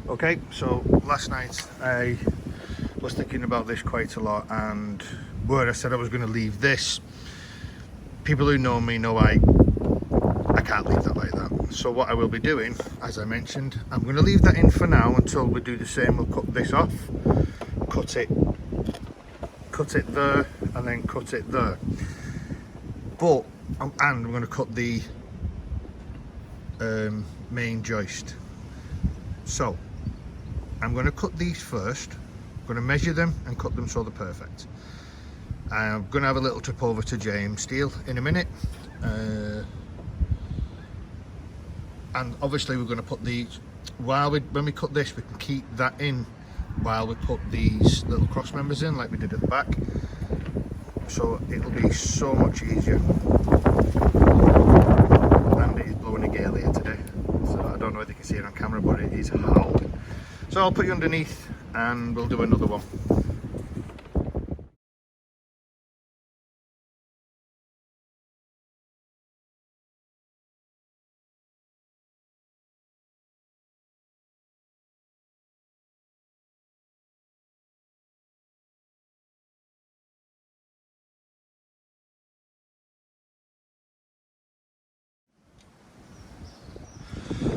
Okay, so last night I was thinking about this quite a lot, and where I said I was going to leave this, people who know me know I can't leave that like that. So what I will be doing, as I mentioned, I'm going to leave that in for now until we do the same. We'll cut this off, cut it there, and then cut it there. But and I'm going to cut the main joist. So I'm going to cut these first. I'm going to measure them and cut them so they're perfect. I'm going to have a little trip over to JM Steel in a minute, and obviously we're going to put these when we cut this, we can keep that in while we put these little cross members in like we did at the back, so it'll be so much easier. And it is blowing a gale here today, so I don't know if you can see it on camera, but it is howling. So I'll put you underneath and we'll do another one.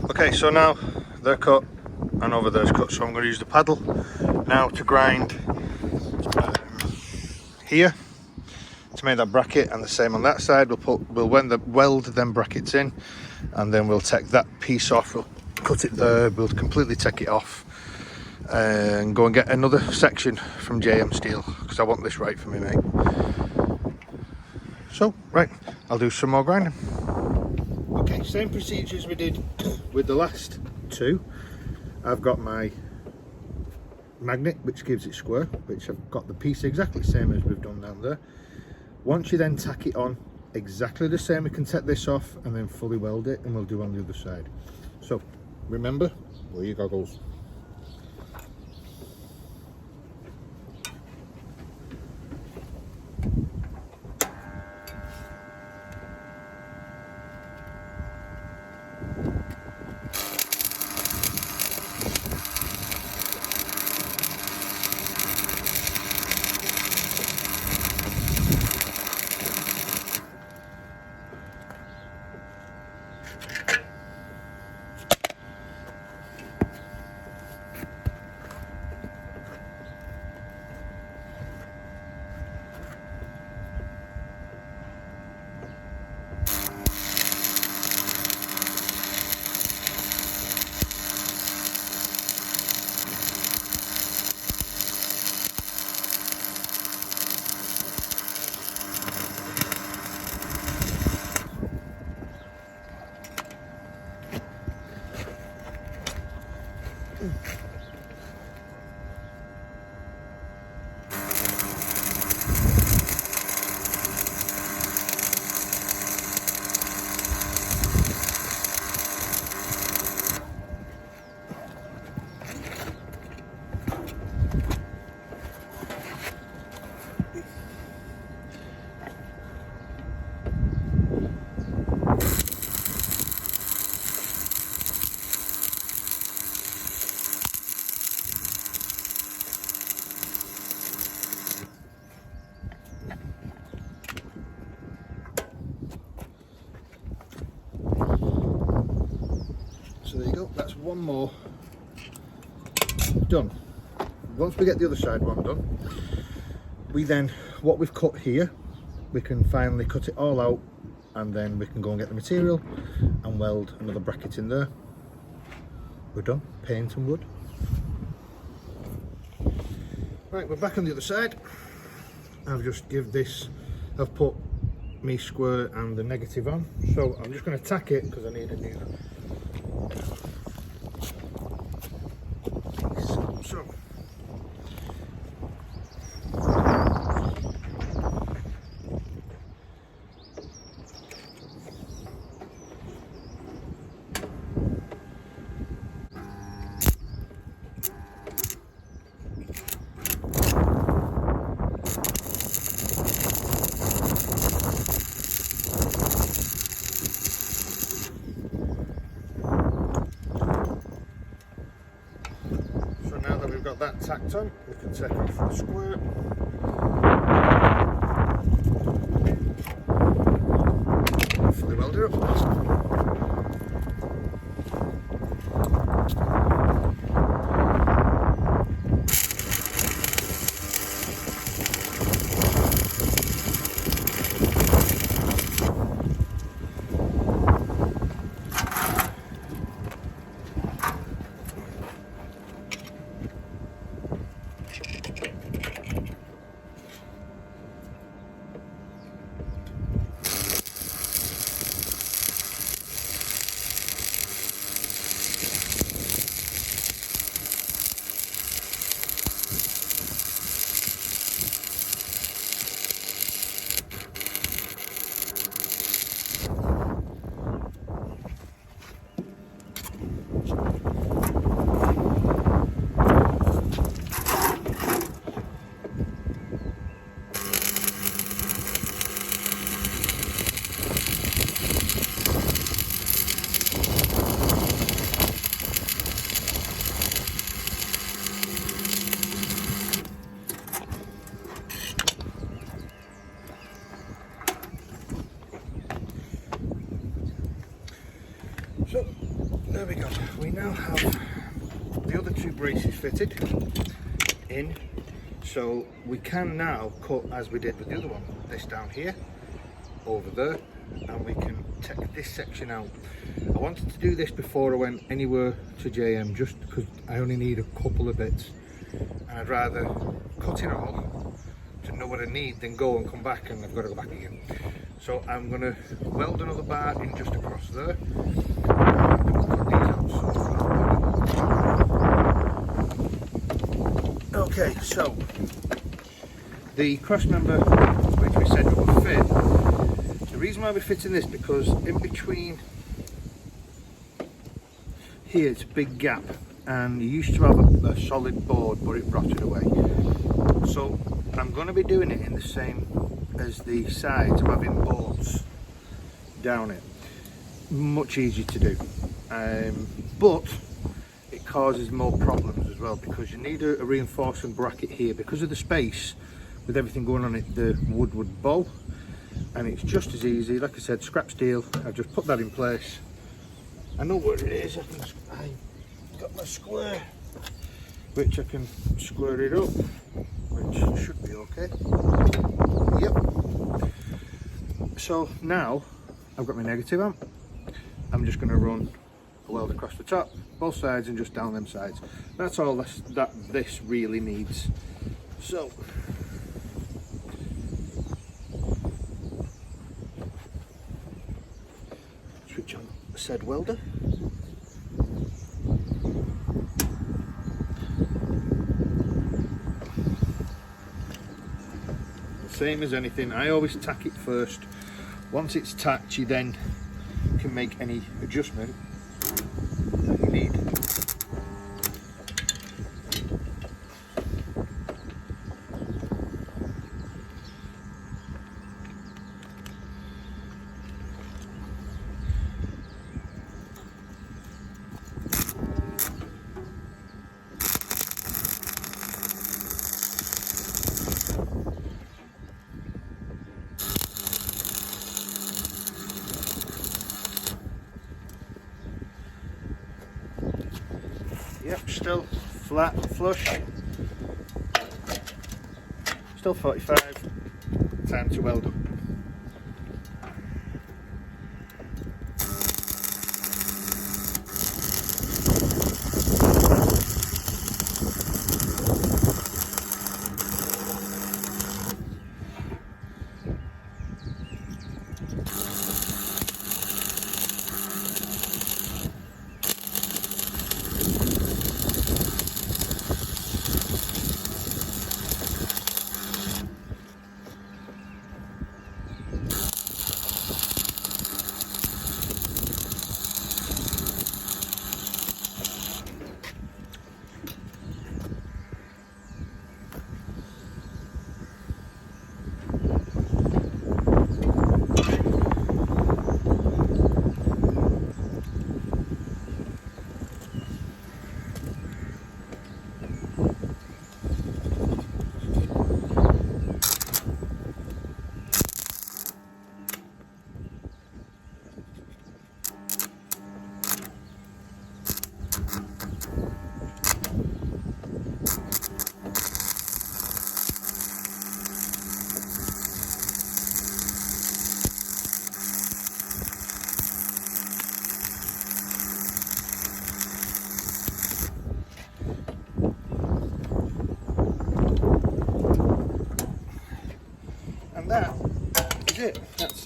Okay, so now they're cut and over there's cut, so I'm going to use the paddle now to grind here to make that bracket, and the same on that side. We'll weld them brackets in, and then we'll take that piece off, we'll cut it there, we'll completely take it off and go and get another section from JM Steel, because I want this right for me, mate. So right, I'll do some more grinding. Okay, same procedure as we did with the last two. I've got my magnet which gives it square, which I've got the piece exactly the same as we've done down there. Once you then tack it on exactly the same, we can take this off and then fully weld it, and we'll do on the other side. So remember, wear your goggles. So there you go, that's one more done. Once we get the other side one done, we then, what we've cut here, we can finally cut it all out, and then we can go and get the material and weld another bracket in there. We're done, paint and wood. Right, we're back on the other side. I've just I've put me square and the negative on, so I'm just going to tack it because I need a new. So got that tacked on, we can take off the squirt. Fully weld it up. So there we go, we now have the other two braces fitted in, so we can now cut as we did with the other one, this down here, over there, and we can take this section out. I wanted to do this before I went anywhere to JM, just because I only need a couple of bits, and I'd rather cut it all to know what I need than go and come back and I've got to go back again. So I'm going to weld another bar in just across there. Okay, so the cross member which we said would fit, the reason why we're fitting this, because in between here it's a big gap, and you used to have a solid board but it rotted away. So I'm going to be doing it in the same as the sides, of having boards down it. Much easier to do, but it causes more problems as well, because you need a reinforcing bracket here. Because of the space with everything going on it, the wood would bow, and it's just as easy, like I said, scrap steel. I've just put that in place. I know where it is. I got my square, which I can square it up, which should be okay. Yep. So now I've got my negative amp. I'm just going to run a weld across the top, both sides, and just down them sides. That's all this really needs. So switch on said welder. Same as anything, I always tack it first. Once it's tacked, you then can make any adjustment that you need. Yep, still flat, flush. Still 45. Time to weld up.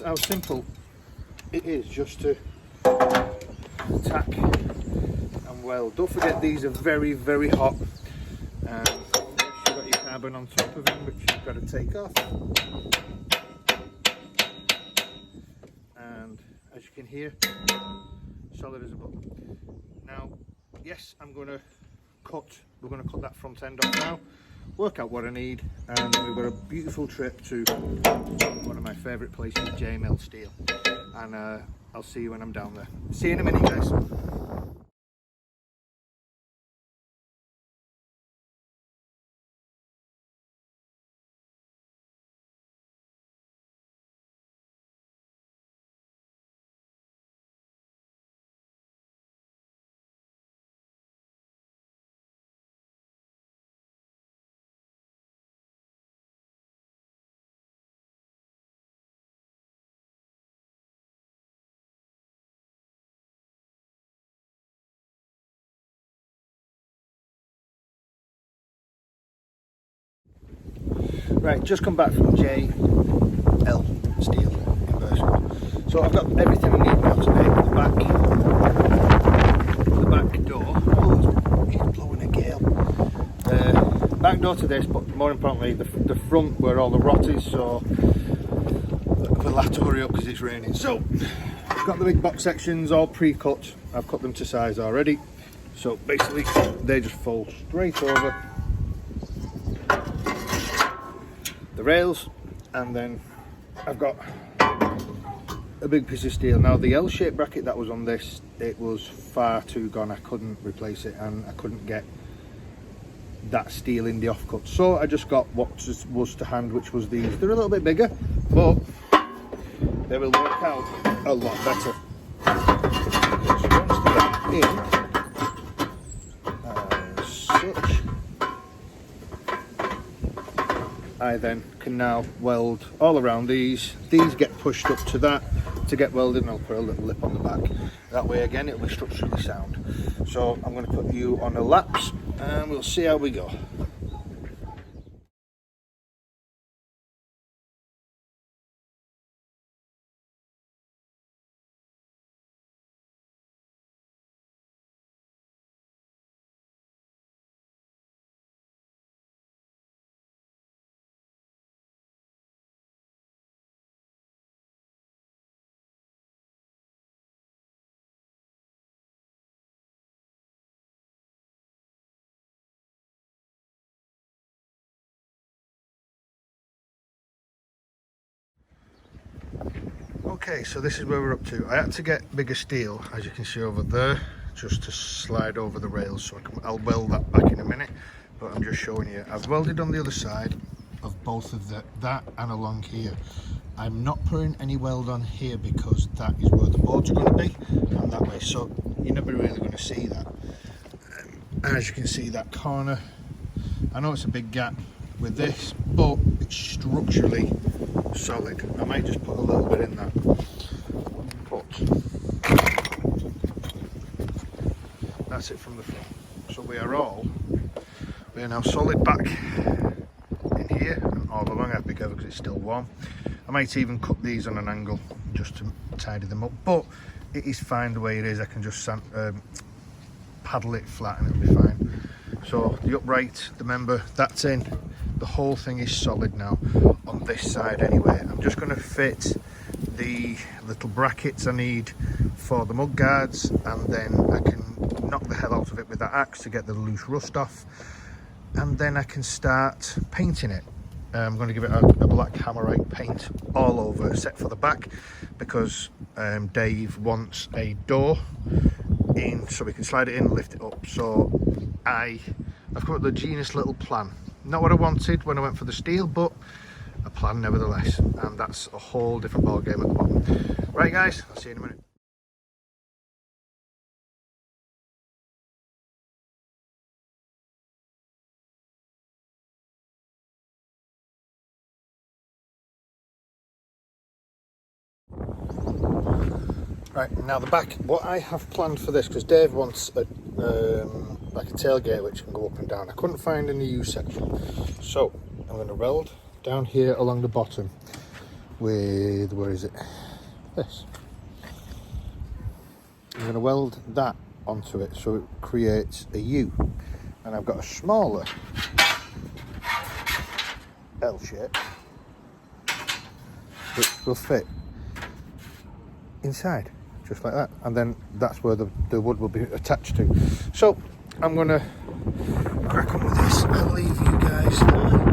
how simple it is just to tack and weld. Don't forget these are very, very hot, and you've got your carbon on top of them, which you've got to take off. And as you can hear, solid as a button. Now, yes, we're going to cut that front end off now, work out what I need, and we've got a beautiful trip to one of my favourite places, J-Mill Steel, and I'll see you when I'm down there. See you in a minute, guys. Right, just come back from J-L Steel in Birchwood. So I've got everything I need now today. The back door. Oh, it's blowing a gale. Back door to this, but more importantly, the front where all the rot is. So we'll have to hurry up because it's raining. So I've got the big box sections all pre-cut. I've cut them to size already. So basically, they just fold straight over the rails, and then I've got a big piece of steel. Now the L-shaped bracket that was on this, it was far too gone. I couldn't replace it, and I couldn't get that steel in the offcut, so I just got what was to hand, which was these. They're a little bit bigger, but they will work out a lot better. So once they're in as such, I then can now weld all around these. These get pushed up to that to get welded, and I'll put a little lip on the back. That way again it'll be structurally sound. So I'm going to put you on a laps and we'll see how we go. Okay, so this is where we're up to. I had to get bigger steel, as you can see over there, just to slide over the rails, so I'll weld that back in a minute, but I'm just showing you. I've welded on the other side of both of that and along here. I'm not putting any weld on here because that is where the boards are going to be, and that way, so you're never really going to see that. And as you can see, that corner, I know it's a big gap with this, but it's structurally solid. I might just put a little bit in that, but that's it from the front. So we are now solid back in here and all along. I have to be careful because it's still warm. I might even cut these on an angle just to tidy them up, but it is fine the way it is. I can just paddle it flat and it'll be fine. So the upright, the member, that's in. The whole thing is solid now on this side anyway. I'm just going to fit the little brackets I need for the mud guards, and then I can knock the hell out of it with that axe to get the loose rust off, and then I can start painting it. I'm going to give it a black Hammerite paint all over except for the back, because Dave wants a door in so we can slide it in and lift it up. So I've come up with a genius little plan. Not what I wanted when I went for the steel, but a plan nevertheless, and that's a whole different ball game at the bottom. Right guys, I'll see you in a minute. Right, now the back, what I have planned for this, because Dave wants a like a tailgate which can go up and down. I couldn't find any U section, so I'm going to weld down here along the bottom with, where is it? This. I'm going to weld that onto it so it creates a U. And I've got a smaller L shape which will fit inside, just like that. And then that's where the wood will be attached to. So I'm going to crack on with this and leave you guys there.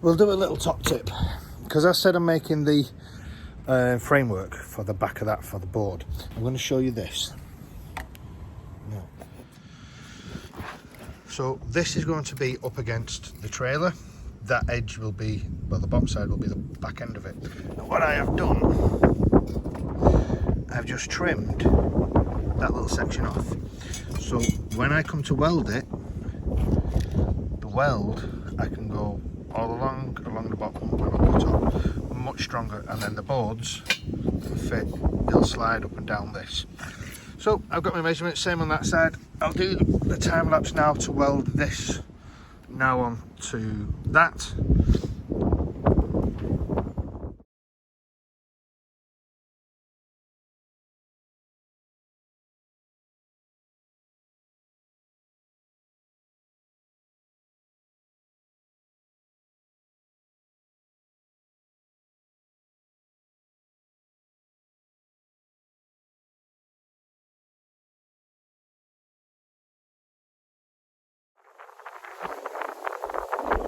We'll do a little top tip, because I said I'm making the framework for the back of that for the board. I'm going to show you this. No. So this is going to be up against the trailer. That edge will be, well, the bottom side will be the back end of it. Now what I have done, I've just trimmed that little section off. So when I come to weld it, the weld, I can go all along the bottom and up the top, much stronger, and then the boards can fit, they'll slide up and down this. So I've got my measurements, same on that side. I'll do the time lapse now to weld this now on to that.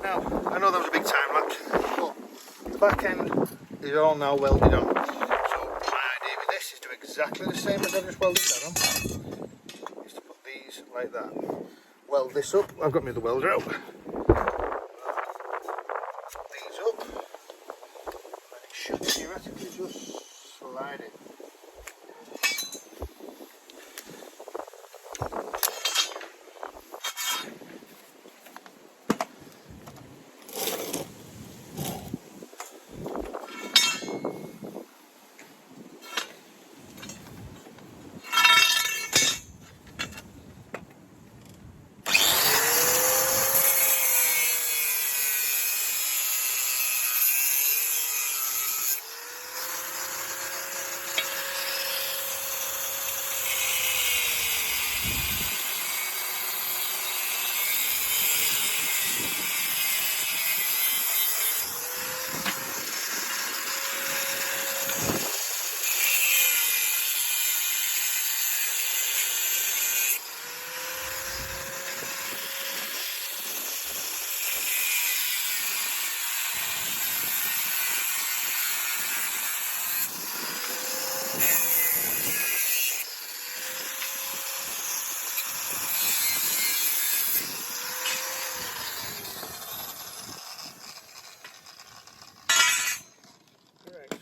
Now, I know that was a big time lapse, but the back end is all now welded on. So my idea with this is do exactly the same as I've just welded that on. Is to put these like that. Weld this up. I've got my other welder out. These up. And it should theoretically just slide in.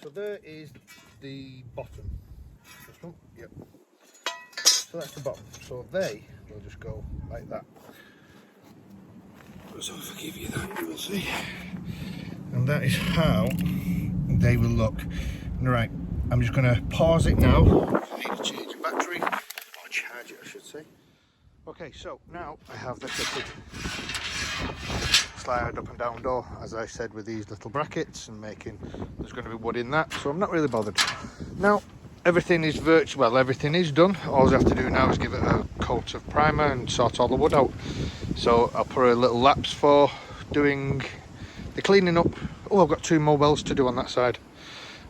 So there is the bottom. This one? Yep. So that's the bottom. So they will just go like that. So if I give you that, you will see. And that is how they will look. Right, I'm just going to pause it now. I need to change the battery, or charge it I should say. Okay, so now I have the fitted slide up and down door, as I said, with these little brackets and making, there's going to be wood in that, so I'm not really bothered. Now everything is everything is done. All I have to do now is give it a coat of primer and sort all the wood out. So I'll put a little lapse for doing the cleaning up. Oh, I've got 2 more welds to do on that side,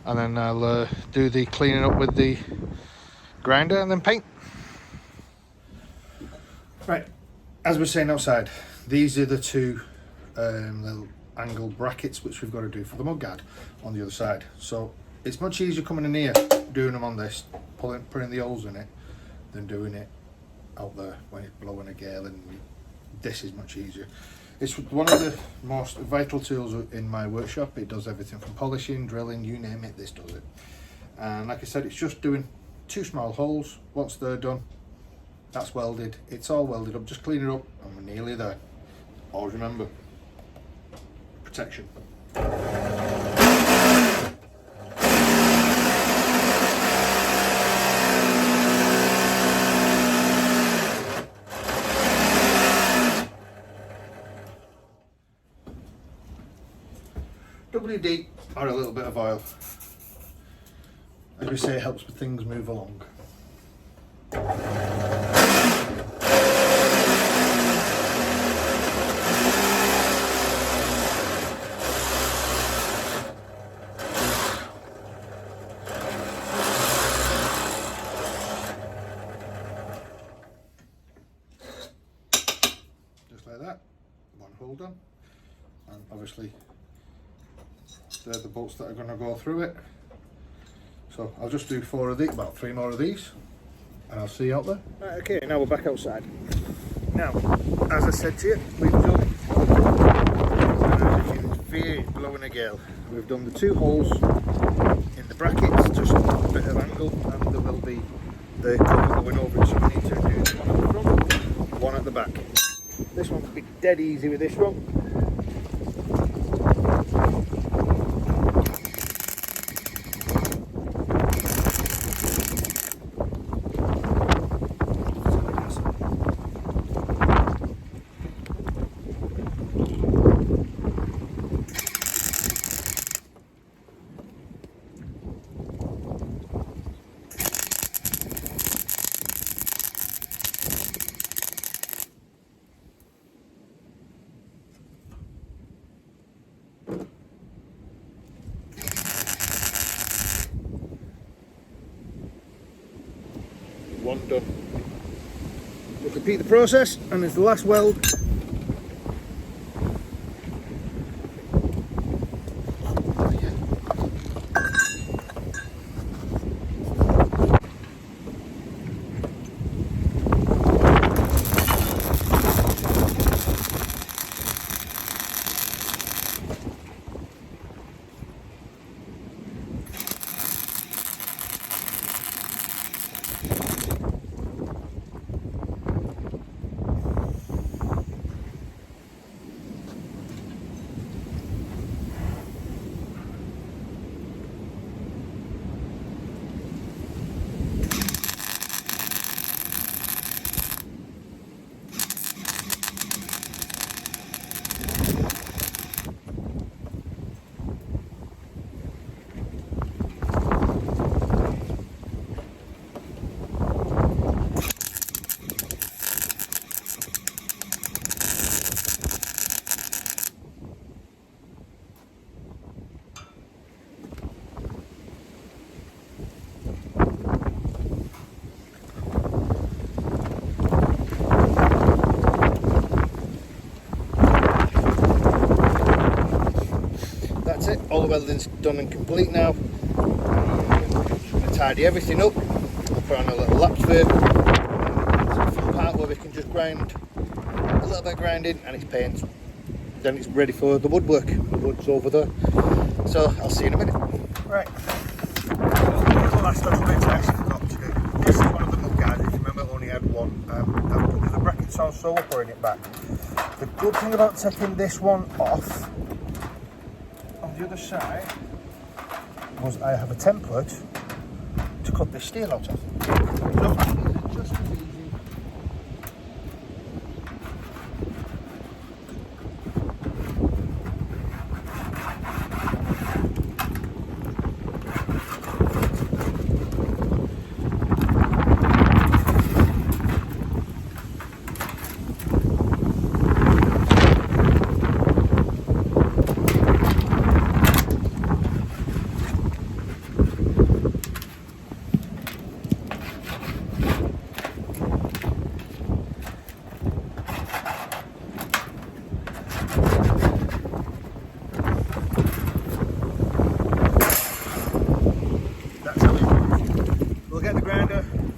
and then I'll do the cleaning up with the grinder and then paint. Right, as we're saying outside, these are the 2 little angle brackets which we've got to do for the mudguard on the other side. So it's much easier coming in here, doing them on this, putting the holes in it, than doing it out there when it's blowing a gale and this is much easier. It's one of the most vital tools in my workshop. It does everything from polishing, drilling, you name it, this does it. And like I said, it's just doing 2 small holes. Once they're done, that's welded. It's all welded up. Just clean it up and we're nearly there. Always remember, protection. WD or a little bit of oil. As we say, it helps things move along. Just like that, one hole done, and obviously they're the bolts that are going to go through it. So I'll just do 4 of these, well 3 more of these, and I'll see you out there. Right, okay, now we're back outside. Now, as I said to you, we've done, it's very blowing a gale. We've done the 2 holes in the brackets, just a bit of angle, and there will be the cover going over it, so we need to do one at the front, one at the back. This one could be dead easy with this one. One done. We'll repeat the process, and as the last weld, that's it. All the welding's done and complete now. I'm going to tidy everything up. I'll put on a little lap firm. It's a part where we can just grind a little bit of grinding and it's paint. Then it's ready for the woodwork. The wood's over there. So I'll see you in a minute. Right. The last little bit I actually forgot to do. This is one of the mud guards. If you remember, I only had one. I've put the brackets on, so we're putting it back. The good thing about taking this one off on the other side was I have a template to cut this steel out of. So, just as easy.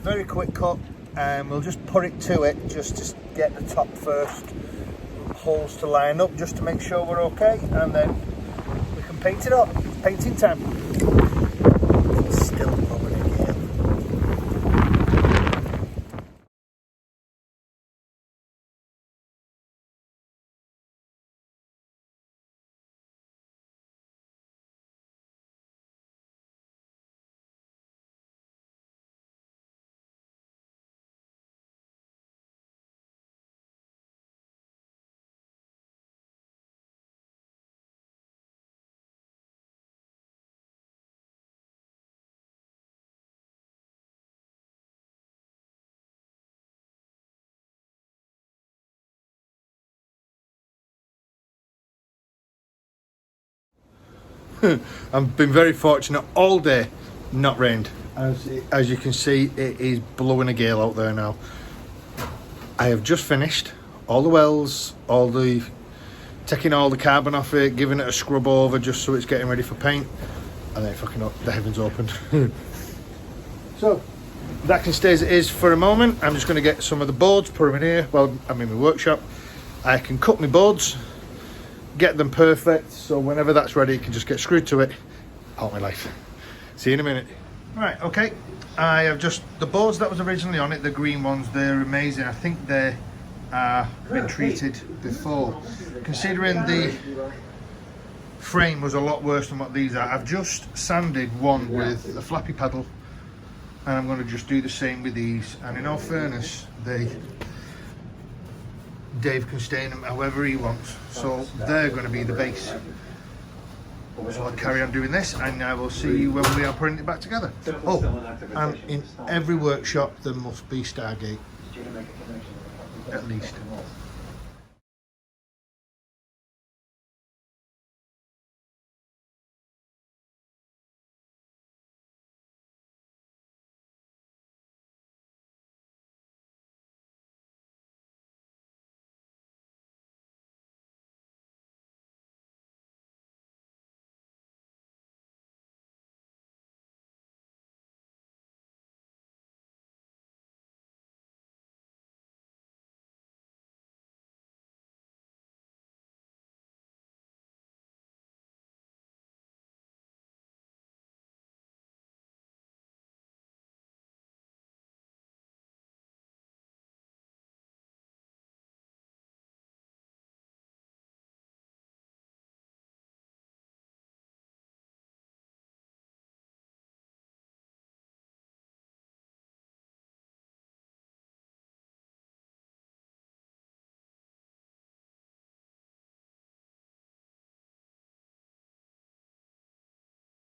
Very quick cut, and we'll just put it to it just to get the top first. holes to line up just to make sure we're okay, and then we can paint it up. Painting time. It's still blowing in here. I've been very fortunate all day, not rained. As you can see, it is blowing a gale out there now. I have just finished all the wells, taking all the carbon off it, giving it a scrub over just so it's getting ready for paint, and then fucking up, the heavens opened. So that can stay as it is for a moment. I'm just going to get some of the boards, put them in here. Well, I'm in my workshop. I can cut my boards, get them perfect, so whenever that's ready it can just get screwed to it. Out my life. See you in a minute. Right, okay, I have just the boards that was originally on it, the green ones, they're amazing. I think they been treated before, considering the frame was a lot worse than what these are. I've just sanded one with a flappy paddle, and I'm going to just do the same with these, and in all fairness Dave can stain them however he wants, so they're going to be the base. So I'll carry on doing this, and I will see you when we are putting it back together. Oh, and in every workshop there must be Stargate, at least.